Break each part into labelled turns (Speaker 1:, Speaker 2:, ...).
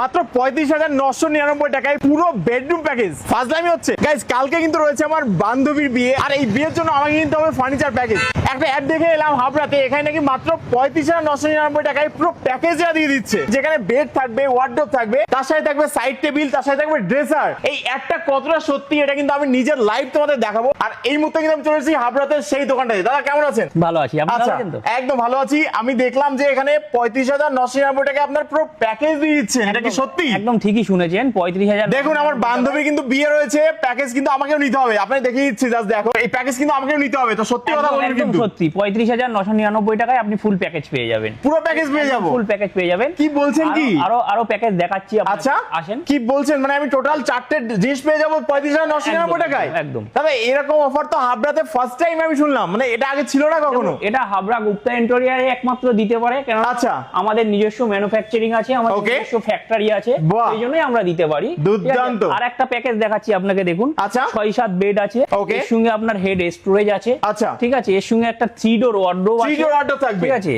Speaker 1: মাত্র 35,999 টাকায় পুরো বেডরুম প্যাকেজ। ফাজলামি হচ্ছে গাইস, কালকে কিন্তু রয়েছে আমার বান্ধবীর বিয়ে, আর এই বিয়ের জন্য আমাকে কিনতে হবে ফার্নিচার প্যাকেজ। একটা অ্যাড দেখে এলাম হাবড়াতে, এখানে নাকি মাত্র 35,999 টাকায় পুরো প্যাকেজটা দিয়ে দিচ্ছে, যেখানে বেড থাকবে, ওয়ার্ডরোব থাকবে, তার সাথে থাকবে সাইড টেবিল, তার সাথে থাকবে ড্রেসার। এই অ্যাডটা কতটা সত্যি এটা কিন্তু আমি নিজের লাইভ তোমাদের দেখাবো। আর এই মুহূর্তে কিন্তু আমি চলে এসেছি হাবড়াতে সেই দোকানটাতে। দাদা কেমন আছেন?
Speaker 2: ভালো আছি, আপনি ভালো আছেন তো?
Speaker 1: একদম ভালো আছি। আমি দেখলাম যে এখানে 35,999 টাকা আপনার পুরো প্যাকেজ দিয়ে দিচ্ছেন, এটা কি সত্যি?
Speaker 2: একদম ঠিকই শুনেছেন, 35,000।
Speaker 1: দেখুন আমার বান্ধবী কিন্তু বিয়ে রয়েছে, প্যাকেজ কিন্তু আমাকেও নিতে হবে। আপনি দেখিয়ে দিচ্ছি, জাস্ট দেখো এই প্যাকেজ কিন্তু আমাকেও নিতে হবে। তো সত্যি কথা বলুন,
Speaker 2: একদম
Speaker 1: কিন্তু
Speaker 2: সত্যি 35,999 টাকায় আপনি ফুল প্যাকেজ পেয়ে যাবেন।
Speaker 1: পুরো প্যাকেজ পেয়ে যাবো?
Speaker 2: ফুল প্যাকেজ পেয়ে যাবেন।
Speaker 1: কি বলছেন? কি
Speaker 2: আরো প্যাকেজ দেখাচ্ছি আপনাকে।
Speaker 1: আচ্ছা
Speaker 2: আসেন।
Speaker 1: কি বলছেন, মানে আমি টোটাল 4টে জিনিস পেয়ে যাবো 35,999 টাকায়?
Speaker 2: একদম।
Speaker 1: তবে এরকম অফার তো হাবড়াতে ফার্স্ট টাইম আমি শুনলাম, মানে এটা আগে ছিল না কখনো?
Speaker 2: এটা হাবড়া গুপ্তা ইন্টেরিয়ারে একমাত্র দিতে পারে, কেন?
Speaker 1: আচ্ছা,
Speaker 2: আমাদের নিজস্ব ম্যানুফ্যাকচারিং আছে, আমাদের নিজস্ব ফ্যাক্টরি আছে, এই জন্যই আমরা দিতে পারি।
Speaker 1: দুর্দান্ত।
Speaker 2: আর একটা প্যাকেজ দেখাচ্ছি আপনাকে, দেখুন।
Speaker 1: আচ্ছা,
Speaker 2: 6-7 বেড আছে,
Speaker 1: এর
Speaker 2: সঙ্গে আপনার হেড স্টোরেজ আছে।
Speaker 1: আচ্ছা,
Speaker 2: ঠিক আছে, এর সঙ্গে একটা 3 ডোর ওয়ার্ডরোব আছে।
Speaker 1: 3 ডোর ওয়ার্ডরোব থাকবে,
Speaker 2: ঠিক আছে।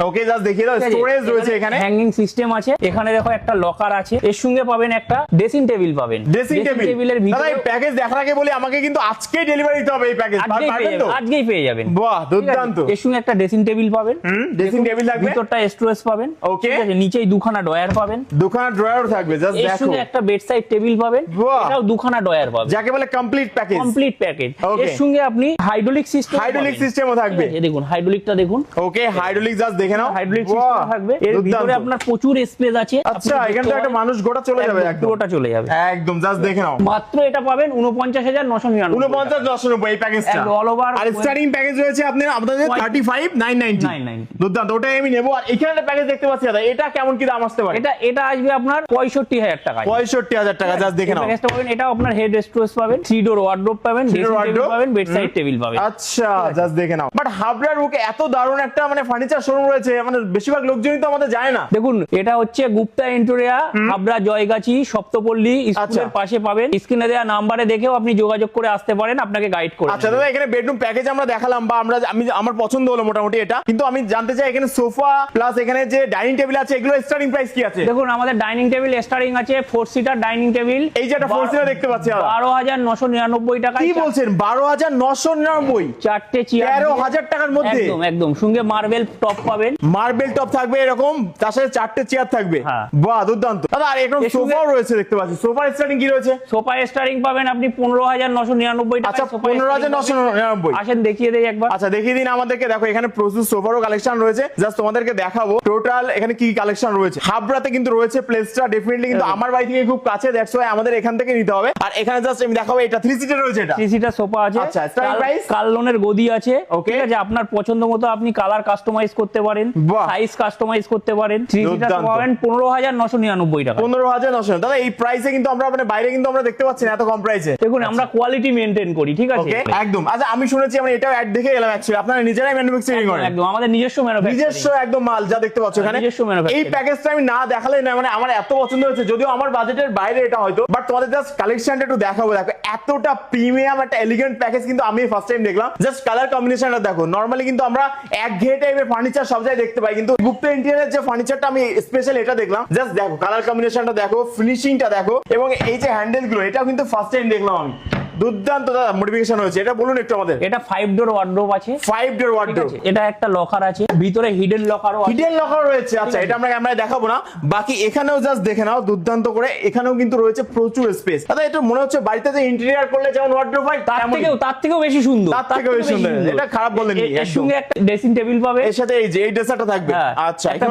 Speaker 1: ওকে, জাস্ট দেখিয়ে দাও। স্টোরেজ রয়েছে এখানে,
Speaker 2: হ্যাঙ্গিং সিস্টেম আছে, এখানে দেখো একটা লকার আছে, এর সঙ্গে পাবেন একটা ড্রেসিং টেবিল পাবেন।
Speaker 1: ড্রেসিং টেবিলের ভিতরে এই প্যাকেজ দেখার আগে বলি, আমাকে কিন্তু আজকেই ডেলিভারি দিতে হবে এই প্যাকেজ। পারবেন তো?
Speaker 2: আজকেই পেয়ে যাবেন।
Speaker 1: বাহ, দুর্দান্ত।
Speaker 2: এর সঙ্গে একটা ড্রেসিং টেবিল পাবেন,
Speaker 1: ড্রেসিং টেবিল থাকবে,
Speaker 2: ভিতরটা স্টোরেজ পাবেন।
Speaker 1: ওকে,
Speaker 2: ঠিক আছে, নিচেই দুখানা ডয়ার পাবেন,
Speaker 1: দুখানা ড্রয়ার থাকবে। জাস্ট দেখো,
Speaker 2: এর সঙ্গে একটা বেড সাইড টেবিল পাবেন, এটাও দুখানা ডয়ার পাবেন,
Speaker 1: যাকে বলে কমপ্লিট প্যাকেজ।
Speaker 2: Complete package. এর সঙ্গে আপনি হাইড্রোলিক সিস্টেমও
Speaker 1: থাকবে।
Speaker 2: দেখুন হাইড্রোলিকটা দেখুন।
Speaker 1: ওকে, হাইড্রোলিক জাস্ট দেখে নাও,
Speaker 2: হাইড্রোলিক সিস্টেম থাকবে। এর ভিতরে আপনার প্রচুর স্পেস আছে।
Speaker 1: আচ্ছা, এখানে তো একটা মানুষ গোটা চলে যাবে, একদম
Speaker 2: গোটা চলে যাবে
Speaker 1: একদম। জাস্ট দেখে নাও,
Speaker 2: মাত্র এটা পাবেন 49,999।
Speaker 1: 49,999 এই প্যাকেজটা
Speaker 2: all over.
Speaker 1: Are starting package রয়েছে আপনাদের 35,990। দুর্দান্ত, ওটাই আমি নেব। আর এখানে একটা প্যাকেজ দেখতে পাচ্ছি দাদা, এটা কেমন কি দাম আসতে পারে?
Speaker 2: এটা আসবে আপনার 65,000 টাকা।
Speaker 1: 65,000 টাকা। জাস্ট দেখে নাও,
Speaker 2: প্যাকেজটা পাবেন। এটাও আপনার হেড স্টোরেজ পাবেন, 3 ডোর ওয়ার্ডরোব পাবেন, ড্রেসিং টেবিল পাবেন, বেড সাইড টেবিল পাবেন।
Speaker 1: আচ্ছা, জাস্ট দেখে নাও। বাট হাবড়ার বুকে এত দারুণ একটা মানে ফার্নিচার শোরুম রয়েছে, মানে বেশিরভাগ লোকজনই তো আমাদের জানে না।
Speaker 2: দেখুন, এটা হচ্ছে গুপ্তা ইন্টেরিয়া, হাবড়া জয়গাছি সপ্তপল্লী স্কুলের পাশে পাবেন। স্ক্রিনে দেওয়া নাম্বারে দেখেও আপনি যোগাযোগ করে আসতে পারেন, আপনাকে গাইড করে।
Speaker 1: আচ্ছা দাদা, এখানে বেডরুম প্যাকেজ আমরা দেখালাম, বা আমার পছন্দ হলো মোটামুটি এটা, কিন্তু আমি জানতে চাই এখানে সোফা প্লাস এখানে যে ডাইনিং টেবিল আছে, এগুলো স্টার্টিং প্রাইস কি আছে?
Speaker 2: দেখুন, আমাদের ডাইনিং টেবিল স্টার্টিং আছে 4 সিটার ডাইনিং টেবিল।
Speaker 1: এই যে একটা 4 সিটার দেখতে পাচ্ছি
Speaker 2: 12,999 টাকা।
Speaker 1: কি বলছেন? 12,999?
Speaker 2: 4টে চেয়ার
Speaker 1: 13,000 টাকার মধ্যে?
Speaker 2: একদম একদম। সঙ্গে মার্বেল টপ পাবেন,
Speaker 1: মার্বেল টপ থাকবে এরকম, তার সাথে 4টে চেয়ার থাকবে। বাহ, দুর্দান্ত দাদা। আর এরকম সোফাও রয়েছে দেখতে পাচ্ছি। সোফার স্টার্টিং কি রয়েছে?
Speaker 2: সোফা স্টার্টিং পাবেন আপনি 15,999 টাকা।
Speaker 1: আচ্ছা, 15,999।
Speaker 2: আসেন দেখিয়ে দেই একবার।
Speaker 1: আচ্ছা, দেখিয়ে দিন আমাদেরকে। দেখো, এখানে প্রচুর সোফারও কালেকশন রয়েছে, জাস্ট তোমাদেরকে দেখাবো টোটাল এখানে কি কালেকশন রয়েছে। হাবড়াতে কিন্তু রয়েছে প্লেসটা ডেফিনেটলি, কিন্তু আমার বাড়ি থেকে খুব কাছে, দ্যাটস ওয়াই আমাদের এখান থেকে নিতে হবে। আর এখানে জাস্ট আমি দেখাবো, এটা 3 সিটার রয়েছে, এটা
Speaker 2: 3 সিটার সোফা আছে।
Speaker 1: আচ্ছা, স্টার্টিং প্রাইস?
Speaker 2: কার্লনের গদি আছে। ঠিক আছে, আপনার পছন্দ মতো আপনি কালার কাস্টমাইজ করতে পারেন, সাইজ কাস্টমাইজ করতে পারেন। 3 সিটার পাবেন 15,999 টাকা।
Speaker 1: 15,999 দাদা। এই প্রাইসে কিন্তু আমরা মানে বাইরে কিন্তু আমরা দেখতে পাচ্ছি না এত কম প্রাইসে।
Speaker 2: দেখুন, আমরা কোয়ালিটি মেইনটেইন করি। ঠিক আছে,
Speaker 1: একদম। আচ্ছা, আমি শুনেছি, আমরা এটাও অ্যাড দেখে এলাম, অ্যাকচুয়ালি আপনারা নিজেরাই ম্যানুফ্যাকচারিং করেন?
Speaker 2: একদম, আমাদের নিজস্ব
Speaker 1: নিজস্ব একদম মাল যা দেখতে পাচ্ছ এখানে। এই প্যাকেজটা আমি না দেখালে না, মানে আমার এত পছন্দ হয়েছে, যদিও আমার বাজেটের বাইরে এটা হয়তো, বাট তোমাদের জাস্ট কালেকশনটা একটু দেখাবো। দেখো, এতটা প্রিমিয়াম একটা এলিগেন্ট প্যাকেজ কিন্তু আমি ফার্স্ট টাইম দেখলাম। জাস্ট কালার কম্বিনেশনটা দেখো। নরমালি কিন্তু আমরা একঘেয়ে টাইপের ফার্নিচার সব জায়গায় দেখতে পাই, কিন্তু গুপ্তা ইন্টেরিয়ারের যে ফার্নিচারটা আমি স্পেশাল এটা দেখলাম। জাস্ট দেখো, কালার কম্বিনেশনটা দেখো, ফিনিশিংটা দেখো, এবং এই যে হ্যান্ডেল গুলো, এটাও কিন্তু ফার্স্ট টাইম দেখলাম আমি। দুর্দান্ত দাদা, মডিফিকেশন হয়েছে। এটা বলুন একটু আমাদের।
Speaker 2: এটা 5 ডোর ওয়ার্ডরোব আছে।
Speaker 1: 5 ডোর ওয়ার্ডরোব।
Speaker 2: এটা একটা লকার আছে, ভিতরে হিডেন লকারও আছে।
Speaker 1: হিডেন লকার রয়েছে। আচ্ছা, এটা আমরা ক্যামেরায় দেখাবো না, বাকি এখানেও জাস্ট দেখে নাও দুর্দান্ত করে। এখানেও কিন্তু রয়েছে প্রচুর স্পেস। দাদা, এটা মনে হচ্ছে বাড়িতে যে ইন্টেরিয়র করলে যেমন ওয়ার্ডরোব হয়,
Speaker 2: তার থেকেও বেশি সুন্দর।
Speaker 1: তার থেকেও বেশি সুন্দর। এটা খারাপ বলেন নি।
Speaker 2: এর সঙ্গে একটা ড্রেসিং টেবিল পাবে,
Speaker 1: এর সাথে এই যে এই ড্রেসারটা থাকবে। আচ্ছা,
Speaker 2: একটা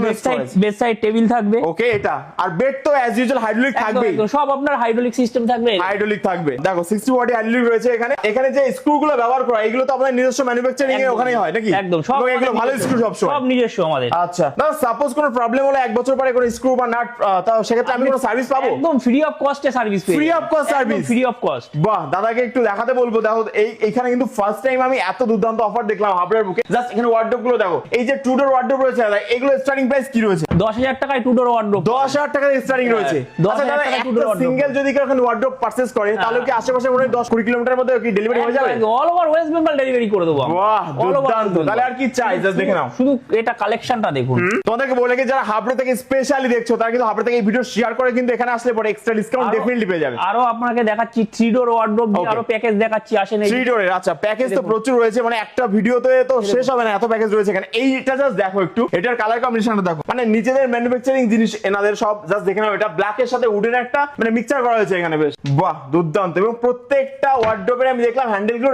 Speaker 2: বেড সাইড টেবিল থাকবে।
Speaker 1: ওকে, এটা আর বেড তো অ্যাজ ইউজুয়াল হাইড্রোলিক থাকবে,
Speaker 2: সব আপনার হাইড্রোলিক সিস্টেম থাকবে।
Speaker 1: হাইড্রোলিক থাকবে। দেখো, 60 ওয়াট হাইড্রোলিক রয়েছে এখানে। এখানে যে স্ক্রু গুলো ব্যবহার করা, এগুলো তো আপনাদের নিজস্ব ম্যানুফ্যাকচারিং এর ওখানেই হয় নাকি?
Speaker 2: একদম, সব
Speaker 1: এগুলো ভালো স্ক্রু সব
Speaker 2: নিজস্ব আমাদের।
Speaker 1: আচ্ছা দাদা, সাপোজ কোনো প্রবলেম হলো 1 বছর পরে কোনো স্ক্রু বা নাট, তাও সেক্ষেত্রে আমি কোনো সার্ভিস পাবো?
Speaker 2: একদম ফ্রি অফ কস্টে সার্ভিস পেয়ে।
Speaker 1: Free of cost service?
Speaker 2: Free of cost.
Speaker 1: বাহ, দাদাকে একটু দেখাতে বলবো। দেখো, এইখানে কিন্তু ফার্স্ট টাইম আমি এত দুর্দান্ত অফার দেখলাম হাবড়ার বুকে। জাস্ট এখানে ওয়ার্ডরোব গুলো দেখো, এই যে 2 ডোর ওয়ার্ডরোব রয়েছে দাদা, এগুলো স্টার্টিং প্রাইস কি রয়েছে?
Speaker 2: 10,000 টাকায় 2 ডোর ওয়ার্ডরোব।
Speaker 1: 10,000 টাকা স্টার্টিং রয়েছে। আচ্ছা দাদা, একটা সিঙ্গেল যদি কেউ এখানে ওয়ার্ডরোব পারচেজ করে, তাহলে কি আশেপাশে মনে হয় 10-20 কিলোমিটার মধ্যে কি ডেলিভারি হয়ে যাবে?
Speaker 2: All over West Bengal delivery করে দেবো।
Speaker 1: বাহ, দুর্দান্ত। তাহলে আর কি চাই, জাস্ট দেখে নাও।
Speaker 2: শুধু এটা কালেকশনটা দেখুন।
Speaker 1: তোমাদেরকে বলে কি, যারা হাবড়া থেকে স্পেশালি দেখছো তারা কিন্তু হাবড়া থেকে এই ভিডিও শেয়ার করে কিন্তু এখানে আসলে পরে এক্সট্রা ডিসকাউন্ট ডেফিনেটলি পেয়ে যাবে।
Speaker 2: আরো আপনাকে দেখাচ্ছি 3 ডোর ওয়ার্ডরোব দিয়ে আরো প্যাকেজ দেখাচ্ছি, আসেন।
Speaker 1: 3 ডোরের আচ্ছা প্যাকেজ তো প্রচুর রয়েছে, মানে একটা ভিডিওতে তো শেষ হবে না, এত প্যাকেজ রয়েছে এখানে। এইটা জাস্ট দেখো একটু, এটার কালার কম্বিনেশনটা দেখো, মানে নিজেদের ম্যানুফ্যাকচারিং জিনিস এনাদের সব, জাস্ট দেখে নাও। এটা ব্ল্যাক এর সাথে উডেন একটা মানে মিক্সচার করা হয়েছে এখানে, বেশ বাহ দুর্দান্ত। এবং প্রত্যেকটা ওয়ার্ডরোবের আমি দেখলাম হ্যান্ডেল গুলো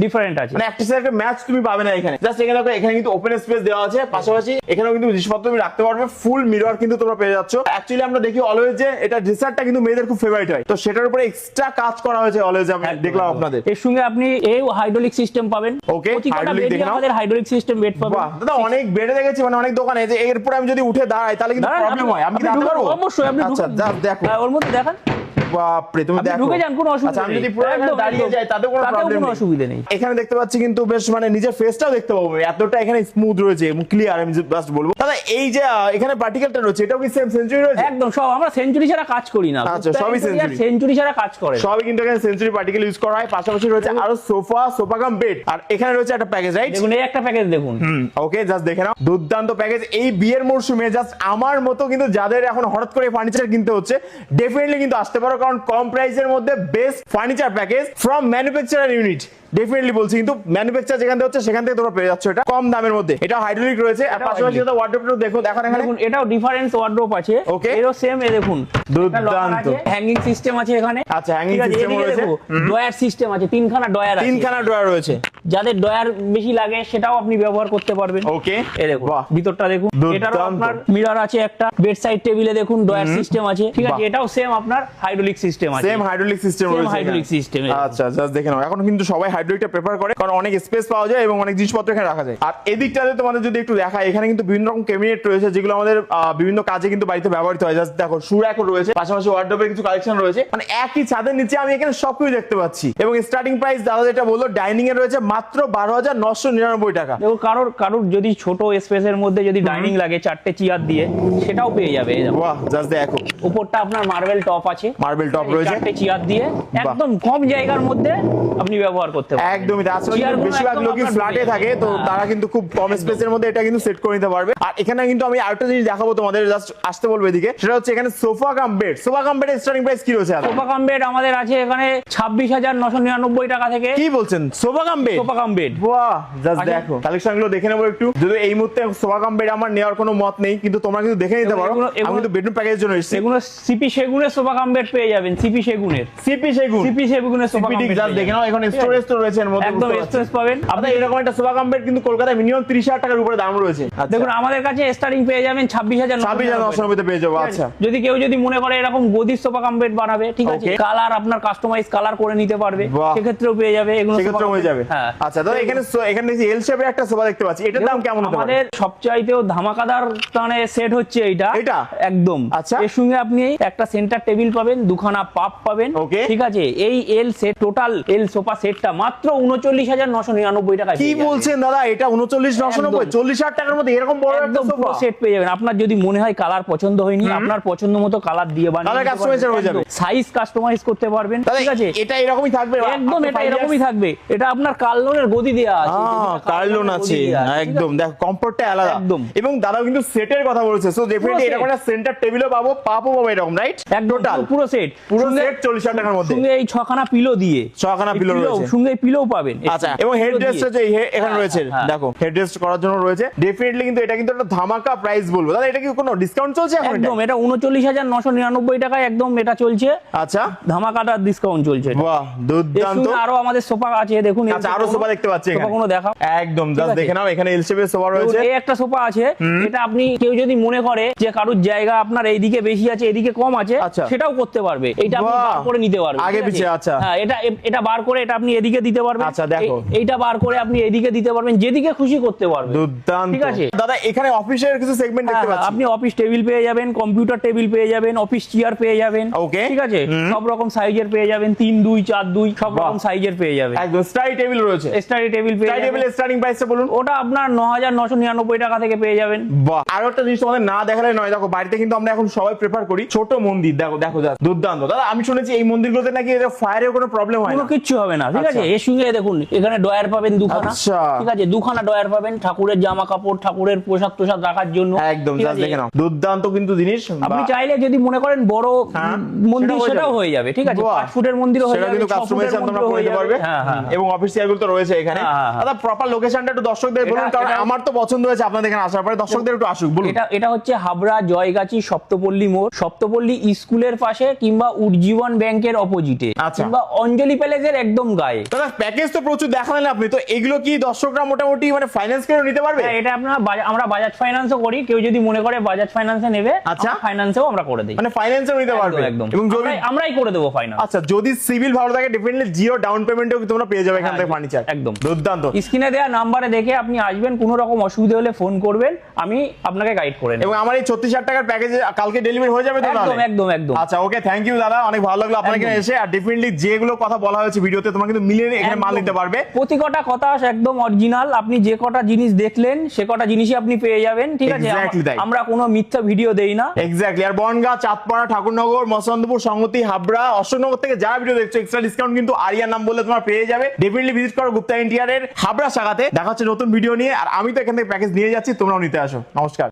Speaker 1: ডিফারেন্ট আছে, মানে একটা সাথে একটা ম্যাচ তুমি পাবে না এখানে। জাস্ট এখানে দেখো, এখানে কিন্তু ওপেন স্পেস দেওয়া আছে, পাশাপাশি এখানেও কিন্তু জিনিসপত্র তুমি রাখতে পারবে, ফুল মিরর কিন্তু তোমরা পেয়ে যাচ্ছ। অ্যাকচুয়ালি আমরা দেখি অলওয়েজ যে এটা ড্রেসারটা কিন্তু মেয়েদের খুব ফেভারিট হয়, তো সেটার উপরে এক্সট্রা কাজ করা হয়েছে অলওয়েজ, আমি দেখলাম আপনাদের।
Speaker 2: এর সঙ্গে আপনি এই হাইড্রোলিক সিস্টেম পাবেন।
Speaker 1: ওকে, হাইড্রোলিক দেখে নাও,
Speaker 2: আমাদের হাইড্রোলিক সিস্টেম বেড পাবেন।
Speaker 1: বাহ দাদা, অনেক বেডে দেখেছি মানে অনেক দোকানে, যে এরপর আমি যদি উঠে দাঁড়াই তাহলে কিন্তু প্রবলেম হয়। আমি দাঁড়াতে পারবো?
Speaker 2: অবশ্যই আপনি
Speaker 1: আচ্ছা জাস্ট দেখো,
Speaker 2: ওর মধ্যে দেখান।
Speaker 1: বাপরে, তুমি দেখো
Speaker 2: ঢুকে যান, কোনো অসুবিধা
Speaker 1: আচ্ছা, আমি
Speaker 2: নেই।
Speaker 1: যদি পুরো এখানে দাঁড়িয়ে যাই তাতে কোনো প্রবলেম নেই,
Speaker 2: অসুবিধা নেই।
Speaker 1: এখানে দেখতে পাচ্ছি কিন্তু বেশ মানে নিজের ফেসটাও দেখতে পাবো, এতটা এখানে স্মুথ রয়েছে এবং ক্লিয়ার। আমি জাস্ট বলবো দাদা, এই যে এখানে পার্টিকেলটা রয়েছে এটাও কি সেম সেঞ্চুরি রয়েছে?
Speaker 2: একদম সব, আমরা সেঞ্চুরি ছাড়া কাজ করি না।
Speaker 1: আচ্ছা, সবই
Speaker 2: সেঞ্চুরি ছাড়া কাজ করে,
Speaker 1: সবই কিন্তু এখানে সেঞ্চুরি পার্টিকেল ইউজ করা হয়। পাশাপাশি রয়েছে আরো সোফা কাম বেড, আর এখানে রয়েছে একটা প্যাকেজ, রাইট?
Speaker 2: দেখুন এই একটা প্যাকেজ দেখুন।
Speaker 1: ওকে, জাস্ট দেখে নাও, দুর্দান্ত প্যাকেজ। এই বিয়ের মরশুমে জাস্ট আমার মতো কিন্তু যাদের এখন হঠাৎ করে ফার্নিচার কিনতে হচ্ছে, ডেফিনেটলি কিন্তু আসতে পারো, কারণ কম প্রাইসের মধ্যে best furniture package from manufacturer unit. Definitely বলছি, কিন্তু ম্যানুফ্যাকচার যেখান থেকে হচ্ছে সেখান থেকে তোমরা পেয়ে যাচ্ছ এটা কম দামের মধ্যে। এটা হাইড্রোলিক রয়েছে, আর পাশাপাশি এটা ওয়ার্ডরোবটা দেখো, দেখেন এখানে
Speaker 2: দেখুন এটাও ডিফারেন্স ওয়ার্ডরোব আছে।
Speaker 1: ওকে,
Speaker 2: এরও সেম, এই দেখুন
Speaker 1: দুর্দান্ত
Speaker 2: হ্যাঙ্গিং সিস্টেম আছে এখানে।
Speaker 1: আচ্ছা, হ্যাঙ্গিং সিস্টেম রয়েছে,
Speaker 2: ডয়ার সিস্টেম আছে, তিনখানা ডয়ার আছে,
Speaker 1: তিনখানা ড্রয়ার রয়েছে।
Speaker 2: যাদের ডয়ার বেশি লাগে সেটাও আপনি ব্যবহার করতে পারবেন।
Speaker 1: ওকে,
Speaker 2: এই দেখুন ভিতরটা দেখুন, এটারও আপনার মিরর আছে একটা, বেড সাইড টেবিলে দেখুন ডয়ার সিস্টেম আছে, ঠিক আছে? এটাও সেম আপনার হাইড্রোলিক সিস্টেম আছে,
Speaker 1: সেম হাইড্রোলিক সিস্টেম রয়েছে,
Speaker 2: হাইড্রোলিক সিস্টেম।
Speaker 1: আচ্ছা জাস্ট দেখে নাও, এখন কিন্তু সবাই হাইড্রোলিকটা প্রেফার করে, কারণ অনেক স্পেস পাওয়া যায় এবং অনেক জিনিসপত্র এখানে রাখা যায়। আর এদিকটাতে তোমাদের যদি একটু দেখায়, এখানে কিন্তু বিভিন্ন রকম ক্যাবিনেট রয়েছে, যেগুলো আমাদের বিভিন্ন কাজে কিন্তু বাড়িতে ব্যবহৃত হয়। জাস্ট দেখো, শু র্যাক রয়েছে, পাশাপাশি ওয়ার্ডরোবের কিছু কালেকশন রয়েছে, মানে একই ছাদের নিচে আমি এখানে সবকিছু দেখতে পাচ্ছি। এবং স্টার্টিং প্রাইস দাদা যেটা বললো, ডাইনিং এ রয়েছে মাত্র 12,999 টাকা।
Speaker 2: দেখো কারোর যদি ছোট স্পেসের মধ্যে যদি ডাইনিং লাগে 4টে চেয়ার দিয়ে, সেটাও পেয়ে যাবে।
Speaker 1: বাহ, জাস্ট দেখো,
Speaker 2: উপরটা আপনার মার্বেল টপ আছে,
Speaker 1: মার্বেল টপ রয়েছে,
Speaker 2: 4টে চেয়ার দিয়ে একদম কম জায়গার মধ্যে আপনি ব্যবহার করতে পারবেন।
Speaker 1: একদমই, বেশিরভাগ লোকই ফ্ল্যাটে থাকে, তো তারা কিন্তু খুব কম স্পেসের মধ্যে এটা কিন্তু সেট করে নিতে পারবে। আর এখানে কিন্তু আমি আরেকটা জিনিস দেখাবো তোমাদের, জাস্ট আসতে বলবো এদিকে, সেটা হচ্ছে এখানে sofa cum bed. Sofa cum বেডের স্টার্টিং প্রাইস কি রয়েছে?
Speaker 2: সোফা কাম বেড আমাদের আছে এখানে 26,999 টাকা থেকে।
Speaker 1: কি বলছেন, sofa cum bed?
Speaker 2: Sofa cum bed,
Speaker 1: বাহ, জাস্ট দেখো কালেকশন গুলো দেখে নেবো একটু। যদি এই মুহূর্তে সোফা কাম বেড আমার নেওয়ার কোনো মত নেই, কিন্তু তোমরা কিন্তু দেখে নিতে পারো। আমি কিন্তু বেডরুম প্যাকেজের জন্য এসেছি।
Speaker 2: এগুলো সিপি সেগুনের সোফা কাম বেড পেয়ে যাবেন, সিপি সেগুনের সোফা কাম বেড।
Speaker 1: জাস্ট দেখে নাও, এখানে স্টোরেজ তো রয়েছে এর মধ্যে,
Speaker 2: একদম স্টোরেজ পাবেন
Speaker 1: আপনি। এরকম একটা সোফা কাম বেড কিন্তু কলকাতায় মিনিমাম 30,000 টাকার উপরে দাম রয়েছে।
Speaker 2: দেখুন আমাদের কাছে স্টার্টিং পেয়ে যাবেন
Speaker 1: 26,999 পেয়ে যাবো। আচ্ছা,
Speaker 2: যদি কেউ মনে করে এরকম গদির সোফা কাম বেড বানাবে, ঠিক আছে, কালার আপনার কাস্টমাইজ কালার করে নিতে পারবে, সেক্ষেত্রেও পেয়ে যাবে, এগুলো
Speaker 1: সেক্ষেত্রেও হয়ে যাবে। আচ্ছা দাদা, এখানে দেখি এল শেপের একটা সোফা দেখতে পাচ্ছি, এটার দাম কেমন হতে পারে?
Speaker 2: আমাদের সবচাইতেও ধামাকাদার মানে সেট হচ্ছে এটা একদম।
Speaker 1: আচ্ছা,
Speaker 2: এর সঙ্গে আপনি একটা সেন্টার টেবিল পাবেন, দুখানা পাপ পাবেন, ঠিক আছে? এই এল সেট, টোটাল এল সোফা সেটটা মাত্র 39,999 টাকা।
Speaker 1: কি বলছেন দাদা, এটা 39,999? 40,000 টাকার মধ্যে এরকম বড় একটা সোফা
Speaker 2: সেট পেয়ে যাবেন। আপনার যদি মনে হয় কালার পছন্দ হয়নি, আপনার পছন্দ মতো কালার দিয়ে বানিয়ে
Speaker 1: কাস্টমাইজ হয়ে যাবে,
Speaker 2: সাইজ কাস্টমাইজ করতে পারবেন, ঠিক আছে?
Speaker 1: এটা এরকমই থাকবে,
Speaker 2: একদম এটা এরকমই থাকবে। এটা আপনার কার্লোনের গদি দেয়া আছে,
Speaker 1: কার্লোন আছে একদম, দেখো কমফোর্টটা আলাদা একদম। এবং দাদাও কিন্তু সেটের কথা বলেছে, সো ডেফিনেটলি এরকম একটা সেন্টার টেবিলও পাবো, পাবো এরকম, রাইট?
Speaker 2: টোটাল পুরো সেট
Speaker 1: 40,000 টাকার মধ্যে,
Speaker 2: সঙ্গে এই 6খানা পিলো দিয়ে,
Speaker 1: 6খানা পিলো রয়েছে,
Speaker 2: সঙ্গে পিলো পাবেন।
Speaker 1: আচ্ছা, এবং হেড রেস্ট আছে এখানে রয়েছে, দেখো হেড রেস্ট করার জন্য রয়েছে। ডেফিনেটলি কিন্তু এটা কিন্তু একটা ধামাকা প্রাইস বলবো দাদা। এটা কি কোনো ডিসকাউন্ট চলছে এখন?
Speaker 2: একদম, এটা 39,999 টাকায় একদম এটা চলছে।
Speaker 1: আচ্ছা,
Speaker 2: ধামাকাদার ডিসকাউন্ট চলছে।
Speaker 1: বাহ, দুর্দান্ত।
Speaker 2: আরো আমাদের সোফা আছে, দেখুন।
Speaker 1: আচ্ছা, আরো সোফা দেখতে পাচ্ছি এখানে,
Speaker 2: সোফা গুলো দেখাও
Speaker 1: একদম, জাস্ট দেখে নাও, এখানে এল শেপের সোফা রয়েছে।
Speaker 2: এই একটা সোফা আছে, এটা আপনি কেউ যদি মনে করে যে কারুর জায়গা আপনার এইদিকে বেশি আছে, এদিকে কম আছে, সেটাও করতে পারবে। এটা আপনি বার করে নিতে পারবেন
Speaker 1: আগে পিছে। আচ্ছা,
Speaker 2: হ্যাঁ, এটা বার করে এটা আপনি এদিকে দিতে পারবেন।
Speaker 1: আচ্ছা, দেখো
Speaker 2: এইটা বার করে আপনি এদিকে দিতে পারবেন, যেদিকে খুশি করতে পারবেন।
Speaker 1: দুর্দান্ত, ঠিক আছে দাদা। এখানে অফিসের কিছু সেগমেন্ট দেখতে পাচ্ছি,
Speaker 2: আপনি অফিস টেবিল পেয়ে যাবেন, কম্পিউটার টেবিল পেয়ে যাবেন, অফিস চেয়ার পেয়ে যাবেন, ঠিক আছে? সব রকম সাইজের পেয়ে যাবেন, 3-2, 4-2 সব রকম সাইজের পেয়ে যাবেন।
Speaker 1: একদম স্টাডি টেবিল রয়েছে, রয়েছে?
Speaker 2: স্টাডি টেবিল পেয়ে
Speaker 1: স্টাডি
Speaker 2: যাবেন।
Speaker 1: টেবিল স্টার্টিং প্রাইসটা বলুন।
Speaker 2: ওটা আপনার 9999 টাকা থেকে পেয়ে যাবেন।
Speaker 1: বাহ, আরো একটা জিনিস তোমাদের না দেখালে নয়, দেখো বাড়িতে কিন্তু আমরা এখন সবাই প্রেফার করি ছোট মন্দির। দেখো দেখো যা দুর্দান্ত। দাদা আমি শুনেছি এই মন্দিরগুলোতে নাকি ফায়ারের কোনো প্রবলেম হয়
Speaker 2: কোনো
Speaker 1: না।
Speaker 2: কিচ্ছু হবে না, ঠিক আছে।
Speaker 1: আচ্ছা।
Speaker 2: এর সঙ্গে দেখুন এখানে ডয়ার পাবেন দুখানা,
Speaker 1: আচ্ছা।
Speaker 2: ঠিক আছে, দুখানা ডয়ার পাবেন ঠাকুরের জামা কাপড়, ঠাকুরের পোশাক টোশাক রাখার জন্য।
Speaker 1: একদম
Speaker 2: ঠিক
Speaker 1: জাস্ট
Speaker 2: আছে?
Speaker 1: দেখে নাও, দুর্দান্ত কিন্তু জিনিস।
Speaker 2: আপনি চাইলে যদি মনে করেন বড়
Speaker 1: হ্যাঁ,
Speaker 2: মন্দির
Speaker 1: সেটাও হয়ে
Speaker 2: সেটাও
Speaker 1: যাবে।
Speaker 2: হয়ে যাবে, ঠিক আছে।
Speaker 1: বাহ।
Speaker 2: 5 ফুটের মন্দিরও হয়ে
Speaker 1: সেটা
Speaker 2: যাবে,
Speaker 1: কিন্তু
Speaker 2: 6 ফুটের
Speaker 1: কাস্টমাইজেশন তোমরা
Speaker 2: মন্দিরও
Speaker 1: করে
Speaker 2: হয়ে
Speaker 1: দিতে পারবে।
Speaker 2: যাবে। হ্যাঁ, হ্যাঁ।
Speaker 1: এবং অফিস চেয়ারগুলো তো রয়েছে এখানে।
Speaker 2: হ্যাঁ, হ্যাঁ।
Speaker 1: দাদা প্রপার লোকেশনটা একটু দর্শকদের বলুন, কারণ আমার তো পছন্দ হয়েছে আপনাদের এখানে আসার পরে, দর্শকদের একটু আসুক বলুন।
Speaker 2: এটা হচ্ছে হাবড়া জয়গাছি সপ্তপল্লী মোড়, সপ্তপল্লী স্কুলের পাশে কিংবা উজ্জীবন ব্যাংকের অপোজিটে,
Speaker 1: আচ্ছা।
Speaker 2: কিংবা অঞ্জলি প্যালেসের একদম গায়ে।
Speaker 1: দাদা প্যাকেজ তো প্রচুর দেখালেন আপনি, তো এগুলো কি দর্শকরা মোটামুটি মানে ফাইন্যান্স করে নিতে পারবে?
Speaker 2: হ্যাঁ, এটা আপনার আমরা বাজাজ ফাইন্যান্সও করি, কেউ যদি মনে করে বাজাজ ফাইন্যান্সে নেবে,
Speaker 1: আচ্ছা।
Speaker 2: ফাইন্যান্সেও আমরা করে দিই,
Speaker 1: মানে ফাইন্যান্সও নিতে পারবে
Speaker 2: একদম।
Speaker 1: এবং যদি
Speaker 2: আমরাই করে দেবো ফাইন্যান্স।
Speaker 1: আচ্ছা যদি সিভিল ভালো থাকে ডেফিনেটলি জিরো ডাউন পেমেন্টেও তোমরা পেয়ে যাবে এখান
Speaker 2: হ্যাঁ,
Speaker 1: থেকে ফার্নিচার।
Speaker 2: একদম।
Speaker 1: দুর্দান্ত।
Speaker 2: স্ক্রিনে দেওয়া নাম্বারে দেখে আপনি আসবেন, কোনো রকম অসুবিধা হলে ফোন করবেন, আমি আপনাকে গাইড করে নেব।
Speaker 1: এবং আমার এই 36,000 টাকার প্যাকেজে কালকে ডেলিভারি হয়ে যাবে তো?
Speaker 2: একদম
Speaker 1: তাহলে
Speaker 2: একদম একদম।
Speaker 1: আচ্ছা ওকে, থ্যাংক ইউ দাদা, অনেক ভালো লাগলো আপনার এখানে এসে। আর ডেফিনেটলি যেগুলো কথা বলা হয়েছে ভিডিওতে তোমরা কিন্তু মিলিয়ে এখানে মাল নিতে পারবে।
Speaker 2: প্রতি কটা কথা একদম অরিজিনাল, আপনি যে কটা জিনিস দেখলেন সে কটা জিনিসই আপনি পেয়ে যাবেন, ঠিক আছে।
Speaker 1: Exactly তাই।
Speaker 2: আমরা কোনো মিথ্যা ভিডিও দেই না।
Speaker 1: এক্স্যাক্টলি। আর বনগাঁ, চাঁদপাড়া, ঠাকুরনগর, মসন্দপুর, সংগতি, হাবড়া, অশোকনগর থেকে যারা ভিডিও দেখছো এক্সট্রা ডিসকাউন্ট কিন্তু আরিয়ার নাম বললে তোমরা পেয়ে যাবে। ডেফিনেটলি ভিজিট করো গুপ্তা ইন্টিরিয়ারের হাবড়া শাখাতে। দেখা হচ্ছে নতুন ভিডিও নিয়ে। আর আমি তো এখান থেকে প্যাকেজ নিয়ে যাচ্ছি, তোমরাও নিতে আসো। নমস্কার।